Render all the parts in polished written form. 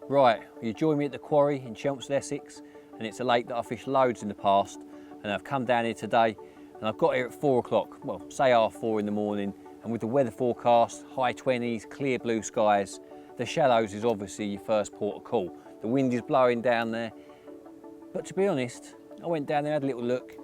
Right, you join me at the Quarry in Chelmsford, Essex, and it's a lake that I've fished loads in the past, and I've come down here today, and I've got here at 4 o'clock, well, say half 4 in the morning, and with the weather forecast, high 20s, clear blue skies, the shallows is obviously your first port of call. The wind is blowing down there, but to be honest, I went down there, had a little look,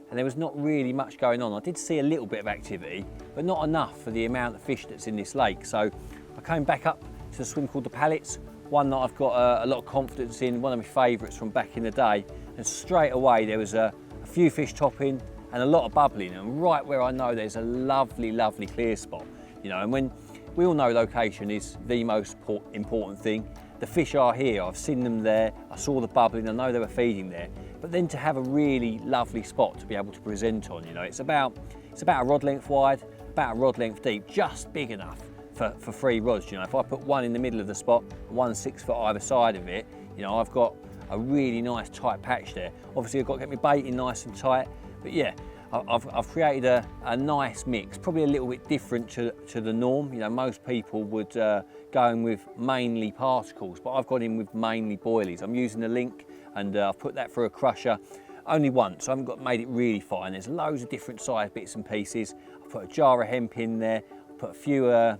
and there was not really much going on. I did see a little bit of activity, but not enough for the amount of fish that's in this lake. So I came back up to the swim called the Pallets, one that I've got a lot of confidence in, one of my favourites from back in the day, and straight away there was a few fish topping and a lot of bubbling, and right where I know there's a lovely, lovely clear spot, you know, and when we all know location is the most important thing. The fish are here, I've seen them there, I saw the bubbling, I know they were feeding there, but then to have a really lovely spot to be able to present on, you know, it's about a rod length wide, about a rod length deep, just big enough for 3 rods. You know, if I put one in the middle of the spot, 1 6 foot either side of it, you know, I've got a really nice tight patch there. Obviously I've got to get my bait in nice and tight, but yeah, I've created a nice mix, probably a little bit different to the norm. You know, most people would go in with mainly particles, but I've gone in with mainly boilies. I'm using the link, and I've put that through a crusher only once. I haven't made it really fine. There's loads of different size bits and pieces. I've put a jar of hemp in there, put a few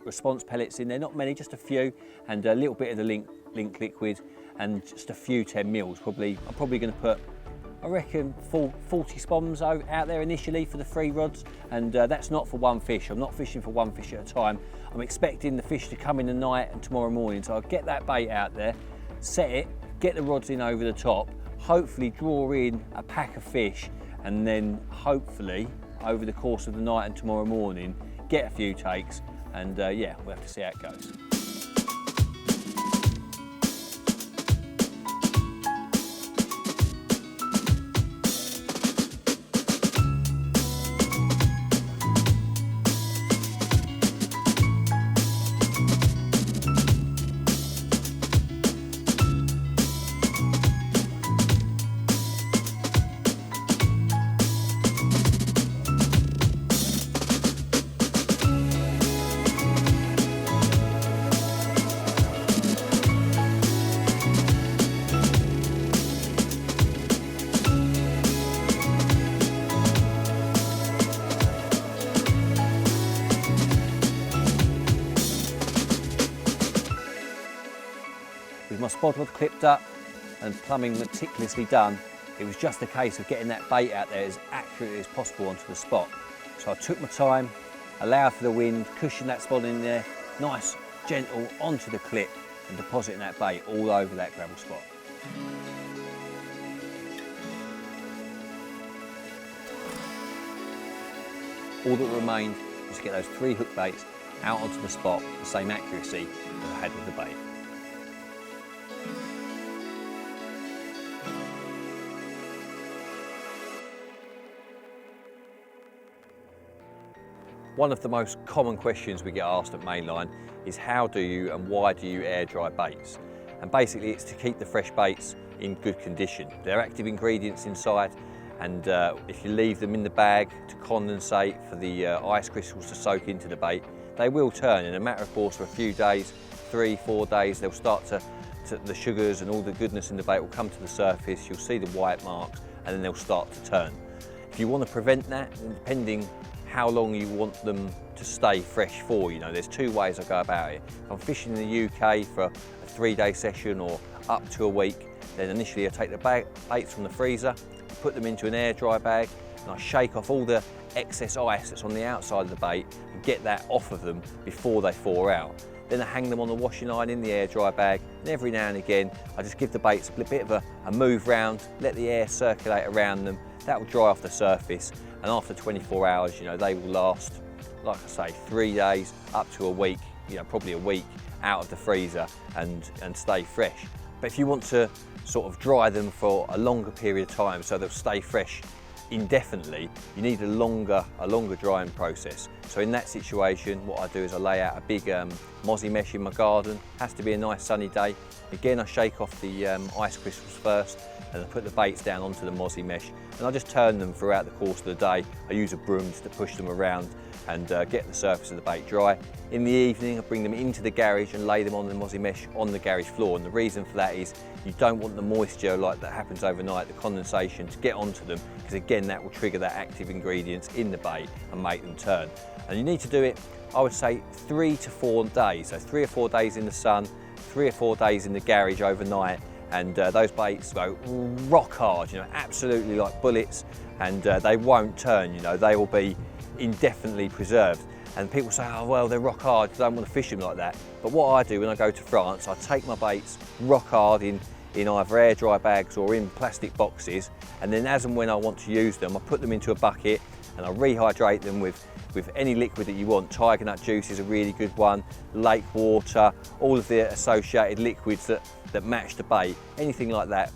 response pellets in there, not many, just a few, and a little bit of the link liquid, and just a few 10 mils. I'm probably going to put, I reckon, 40 spoms out there initially for the 3 rods, and that's not for one fish. I'm not fishing for one fish at a time. I'm expecting the fish to come in the night and tomorrow morning, so I'll get that bait out there, set it, get the rods in over the top, hopefully draw in a pack of fish, and then hopefully over the course of the night and tomorrow morning get a few takes, and yeah, we'll have to see how it goes. With my spod rod clipped up and plumbing meticulously done, it was just a case of getting that bait out there as accurately as possible onto the spot. So I took my time, allowed for the wind, cushioned that spot in there, nice, gentle, onto the clip, and depositing that bait all over that gravel spot. All that remained was to get those 3 hook baits out onto the spot with the same accuracy that I had with the bait. One of the most common questions we get asked at Mainline is how do you and why do you air dry baits? And basically it's to keep the fresh baits in good condition. There are active ingredients inside, and if you leave them in the bag to condensate for the ice crystals to soak into the bait, they will turn in a matter of course for a few days, 3-4 days, they'll start to the sugars and all the goodness in the bait will come to the surface, you'll see the white marks, and then they'll start to turn. If you want to prevent that, then depending how long you want them to stay fresh for. You know, there's two ways I go about it. If I'm fishing in the UK for a 3-day session or up to a week, then initially I take the baits from the freezer, put them into an air dry bag, and I shake off all the excess ice that's on the outside of the bait and get that off of them before they thaw out. Then I hang them on the washing line in the air dry bag, and every now and again I just give the baits a bit of a move round, let the air circulate around them. That will dry off the surface, and after 24 hours, you know, they will last, like I say, 3 days up to a week, you know, probably a week out of the freezer and stay fresh. But if you want to sort of dry them for a longer period of time so they'll stay fresh indefinitely, you need a longer drying process. So in that situation, what I do is I lay out a big mozzie mesh in my garden. Has to be a nice sunny day. Again, I shake off the ice crystals first, and I put the baits down onto the mozzie mesh, and I just turn them throughout the course of the day. I use a broom just to push them around and get the surface of the bait dry. In the evening, I bring them into the garage and lay them on the mozzie mesh on the garage floor, and the reason for that is you don't want the moisture like that happens overnight, the condensation, to get onto them, because again that will trigger that active ingredients in the bait and make them turn. And you need to do it, I would say, 3 to 4 days, so 3 or 4 days in the sun, 3 or 4 days in the garage overnight, and those baits go rock hard, you know, absolutely like bullets, and they won't turn, you know, they will be indefinitely preserved. And people say, oh well, they're rock hard, I don't want to fish them like that. But what I do when I go to France, I take my baits rock hard in either air dry bags or in plastic boxes, and then as and when I want to use them, I put them into a bucket and I rehydrate them with any liquid that you want. Tiger nut juice is a really good one, lake water, all of the associated liquids that match the bait, anything like that,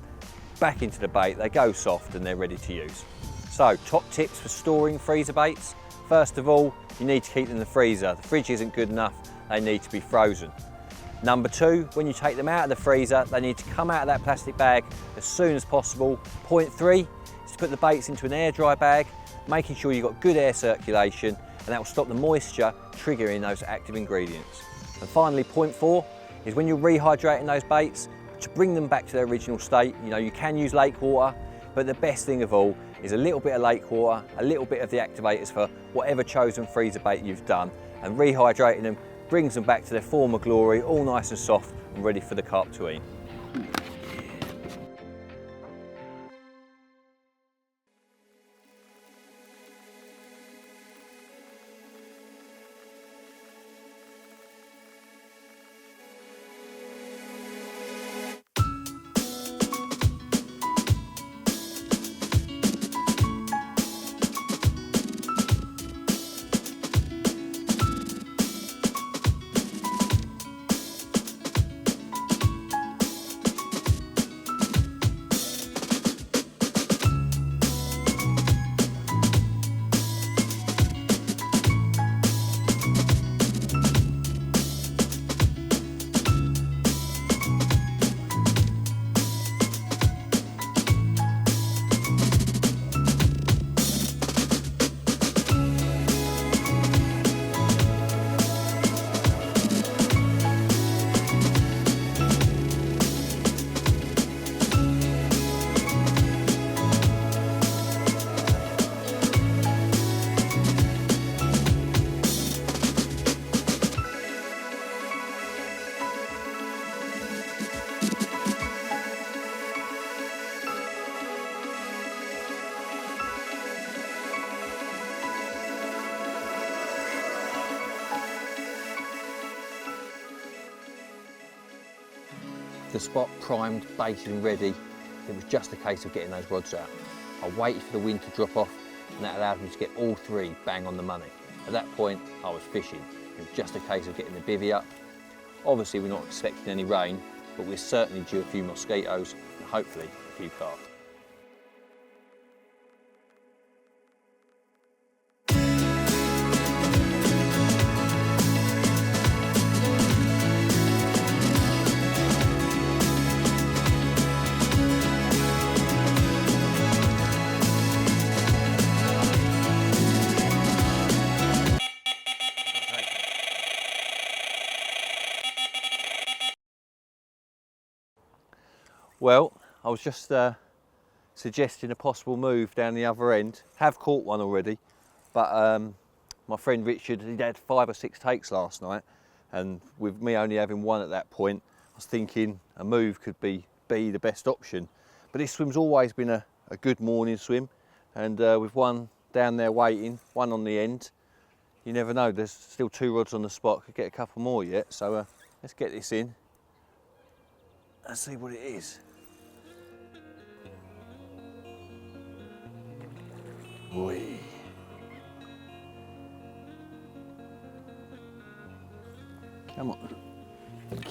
back into the bait, they go soft and they're ready to use. So, top tips for storing freezer baits. First of all, you need to keep them in the freezer. The fridge isn't good enough, they need to be frozen. Number 2, when you take them out of the freezer, they need to come out of that plastic bag as soon as possible. Point 3 is to put the baits into an air dry bag, making sure you've got good air circulation, and that will stop the moisture triggering those active ingredients. And finally, point 4 is when you're rehydrating those baits, to bring them back to their original state. You know, you can use lake water, but the best thing of all is a little bit of lake water, a little bit of the activators for whatever chosen freezer bait you've done, and rehydrating them brings them back to their former glory, all nice and soft and ready for the carp to eat. The spot primed, baited and ready, it was just a case of getting those rods out. I waited for the wind to drop off, and that allowed me to get all 3 bang on the money. At that point, I was fishing. It was just a case of getting the bivvy up. Obviously, we're not expecting any rain, but we're certainly due a few mosquitoes and hopefully a few carp. Well, I was just suggesting a possible move down the other end. Have caught one already, but My friend Richard, he had 5 or 6 takes last night, and with me only having 1 at that point, I was thinking a move could be the best option. But this swim's always been a good morning swim, and with 1 down there waiting, 1 on the end, you never know, there's still 2 rods on the spot, could get a couple more yet, so let's get this in and see what it is. Whee.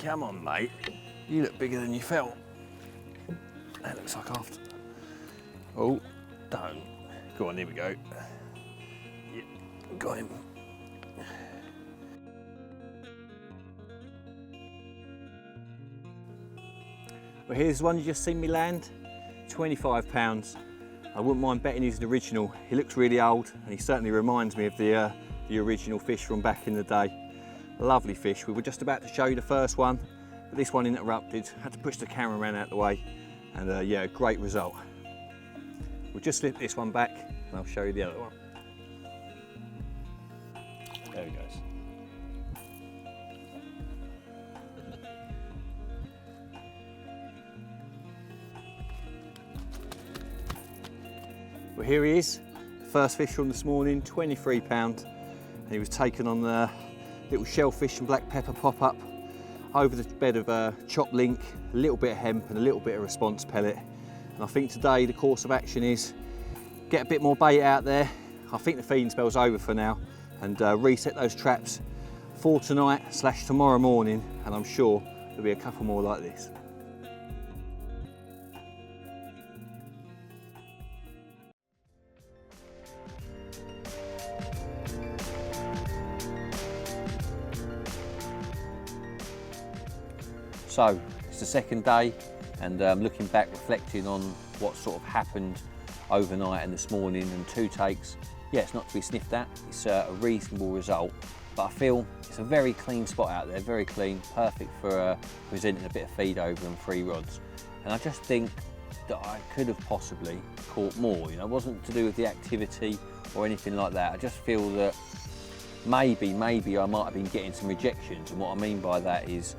Come on mate, you look bigger than you felt. That looks like after. Oh, don't. Go on, here we go. Yeah, got him. Well, here's one you just seen me land, £25. I wouldn't mind betting he's an original. He looks really old, and he certainly reminds me of the original fish from back in the day. Lovely fish. We were just about to show you the first one, but this one interrupted. Had to push the cameraman out the way, and yeah, great result. We'll just slip this one back, and I'll show you the other one. There he goes. Well, here he is, first fish from this morning, £23, and he was taken on the little shellfish and black pepper pop-up over the bed of chopped link, a little bit of hemp and a little bit of response pellet. And I think today the course of action is get a bit more bait out there. I think the feeding spell's over for now, and reset those traps for tonight / tomorrow morning, and I'm sure there'll be a couple more like this. So it's the second day, and looking back, reflecting on what sort of happened overnight and this morning, and 2 takes, yeah, it's not to be sniffed at. It's a reasonable result, but I feel it's a very clean spot out there, very clean, perfect for presenting a bit of feed over and 3 rods. And I just think that I could have possibly caught more. You know, it wasn't to do with the activity or anything like that. I just feel that maybe I might have been getting some rejections, and what I mean by that is,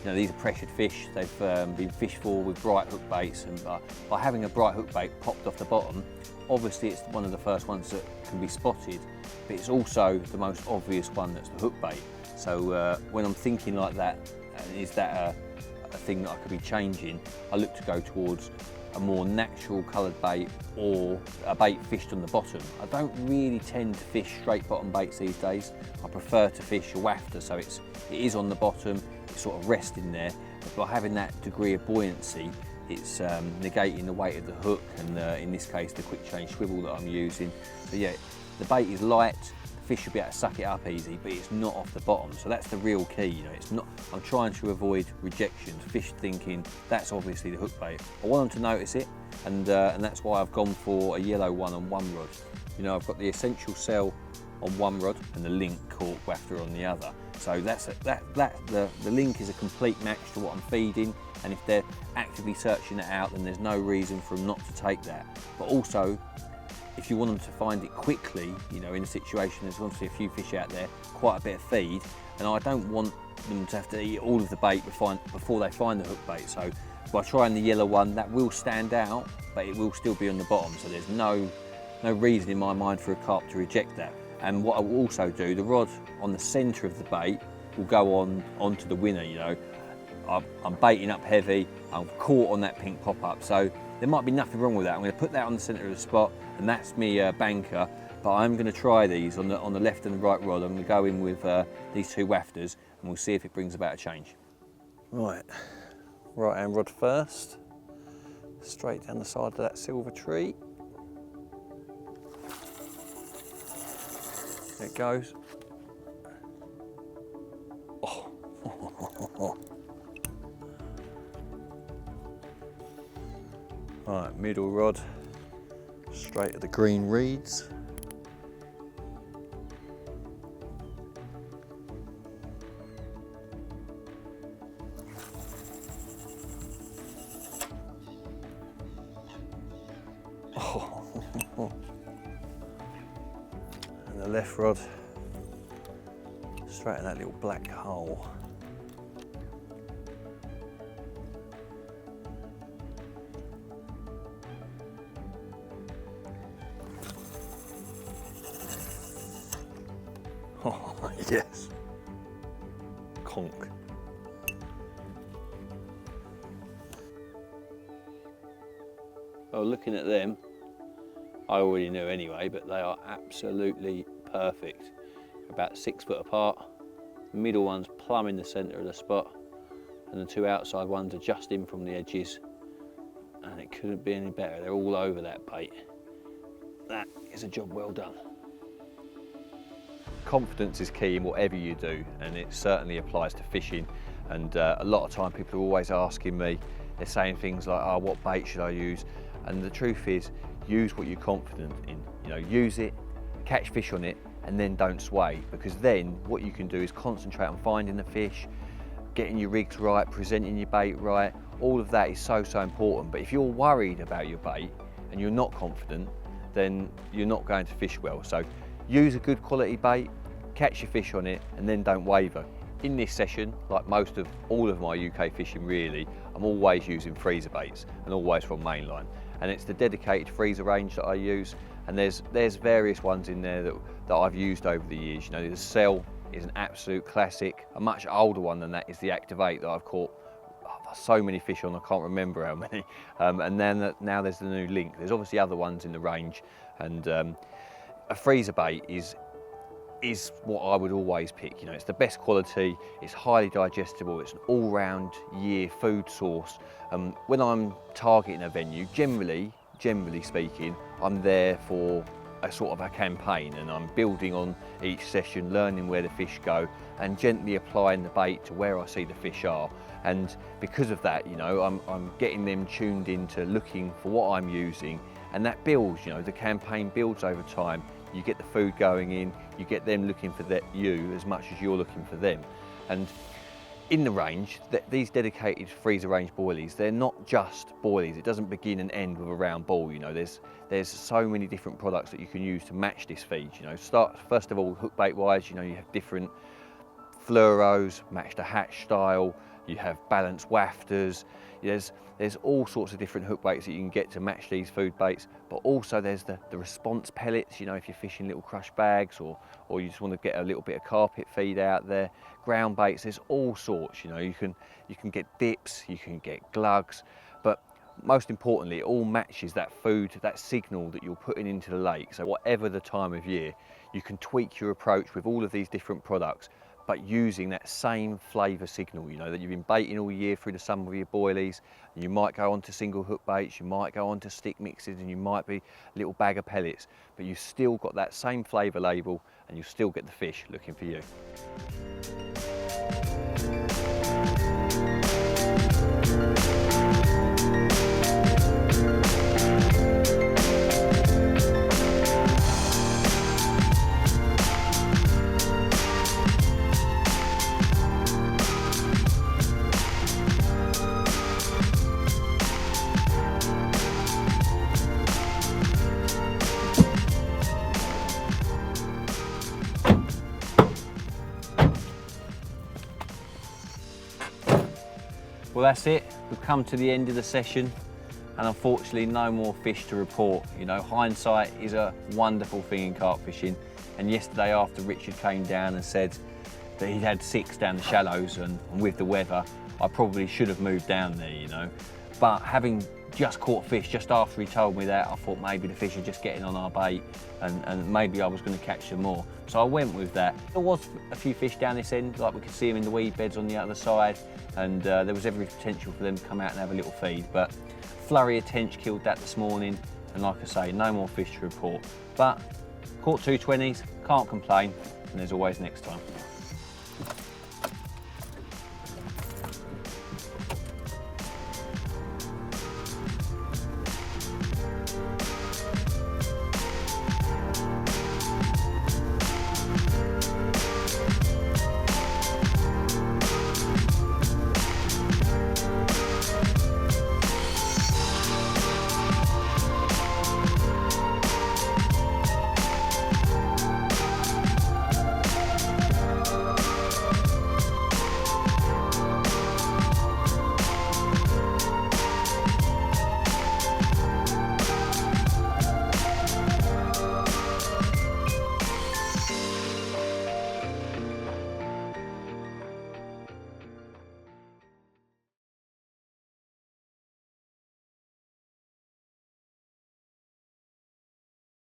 you know, these are pressured fish. They've been fished for with bright hook baits, and by having a bright hook bait popped off the bottom, obviously it's one of the first ones that can be spotted, but it's also the most obvious one that's the hook bait. So when I'm thinking like that, is that a thing that I could be changing, I look to go towards a more natural coloured bait or a bait fished on the bottom. I don't really tend to fish straight bottom baits these days. I prefer to fish a wafter, so it is on the bottom, it's sort of resting there, but by having that degree of buoyancy, it's negating the weight of the hook, and in this case the quick change swivel that I'm using. So yeah, the bait is light, the fish should be able to suck it up easy, but it's not off the bottom, so that's the real key. You know, it's not. I'm trying to avoid rejections, fish thinking that's obviously the hook bait. I want them to notice it, and that's why I've gone for a yellow one on 1 rod. You know, I've got the essential cell on 1 rod and the link cork wafter on the other. So the link is a complete match to what I'm feeding, and if they're actively searching it out, then there's no reason for them not to take that. But also, if you want them to find it quickly, you know, in a situation, there's obviously a few fish out there, quite a bit of feed, and I don't want them to have to eat all of the bait before they find the hook bait. So by trying the yellow one, that will stand out, but it will still be on the bottom, so there's no reason in my mind for a carp to reject that. And what I will also do, the rod on the centre of the bait will go onto the winner. You know, I'm baiting up heavy, I'm caught on that pink pop-up, so there might be nothing wrong with that. I'm going to put that on the centre of the spot, and that's me banker. But I'm going to try these on the left and the right rod. I'm going to go in with these 2 wafters, and we'll see if it brings about a change. Right hand rod first, straight down the side of that silver tree. There it goes. Oh. Right, middle rod, straight at the green reeds. And the left rod straight in that little black hole. Oh, yes. Conk. Well, looking at them, I already knew anyway, but they are absolutely perfect. About 6 foot apart. The middle one's plumb in the centre of the spot, and the two outside ones are just in from the edges. And it couldn't be any better. They're all over that bait. That is a job well done. Confidence is key in whatever you do, and it certainly applies to fishing. And a lot of time people are always asking me, they're saying things like, oh, what bait should I use? And the truth is, use what you're confident in. You know, use it, catch fish on it, and then don't sway, because then what you can do is concentrate on finding the fish, getting your rigs right, presenting your bait right. All of that is so important. But if you're worried about your bait and you're not confident, then you're not going to fish well. So use a good quality bait, catch your fish on it, and then don't waver. In this session, like most of all of my UK fishing really, I'm always using freezer baits, and always from Mainline. And it's the dedicated freezer range that I use, and there's various ones in there that I've used over the years. You know, the Cell is an absolute classic. A much older one than that is the Activate that I've caught so many fish on, I can't remember how many. And then now there's the new Link. There's obviously other ones in the range, and a freezer bait is what I would always pick. You know, it's the best quality, it's highly digestible, it's an all-round year food source. When I'm targeting a venue, generally speaking, I'm there for a sort of a campaign, and I'm building on each session, learning where the fish go, and gently applying the bait to where I see the fish are. And because of that, you know, I'm getting them tuned into looking for what I'm using, and that builds, you know, the campaign builds over time. You get the food going in, you get them looking for you as much as you're looking for them. And in the range, these dedicated freezer range boilies, they're not just boilies. It doesn't begin and end with a round ball. You know, there's so many different products that you can use to match this feed. You know, first of all, hook bait wise, you know, you have different fluoros, match the hatch style. You have balanced wafters. There's all sorts of different hook baits that you can get to match these food baits, but also there's the response pellets, you know, if you're fishing little crush bags, or you just want to get a little bit of carpet feed out there. Ground baits, there's all sorts, you know, you can get dips, you can get glugs, but most importantly, it all matches that food, that signal that you're putting into the lake. So whatever the time of year, you can tweak your approach with all of these different products, but using that same flavour signal, you know, that you've been baiting all year through the summer with your boilies. And you might go on to single hook baits, you might go on to stick mixes, and you might be a little bag of pellets, but you've still got that same flavour label, and you still get the fish looking for you. Well, that's it. We've come to the end of the session, and unfortunately no more fish to report. You know, hindsight is a wonderful thing in carp fishing, and yesterday after Richard came down and said that he'd had 6 down the shallows, and with the weather I probably should have moved down there, you know, but having just caught fish just after he told me that, I thought maybe the fish are just getting on our bait, and maybe I was going to catch some more. So I went with that. There was a few fish down this end, like we could see them in the weed beds on the other side, and there was every potential for them to come out and have a little feed. But flurry of tench killed that this morning, and like I say, no more fish to report. But caught 2 20s, can't complain, and there's always next time.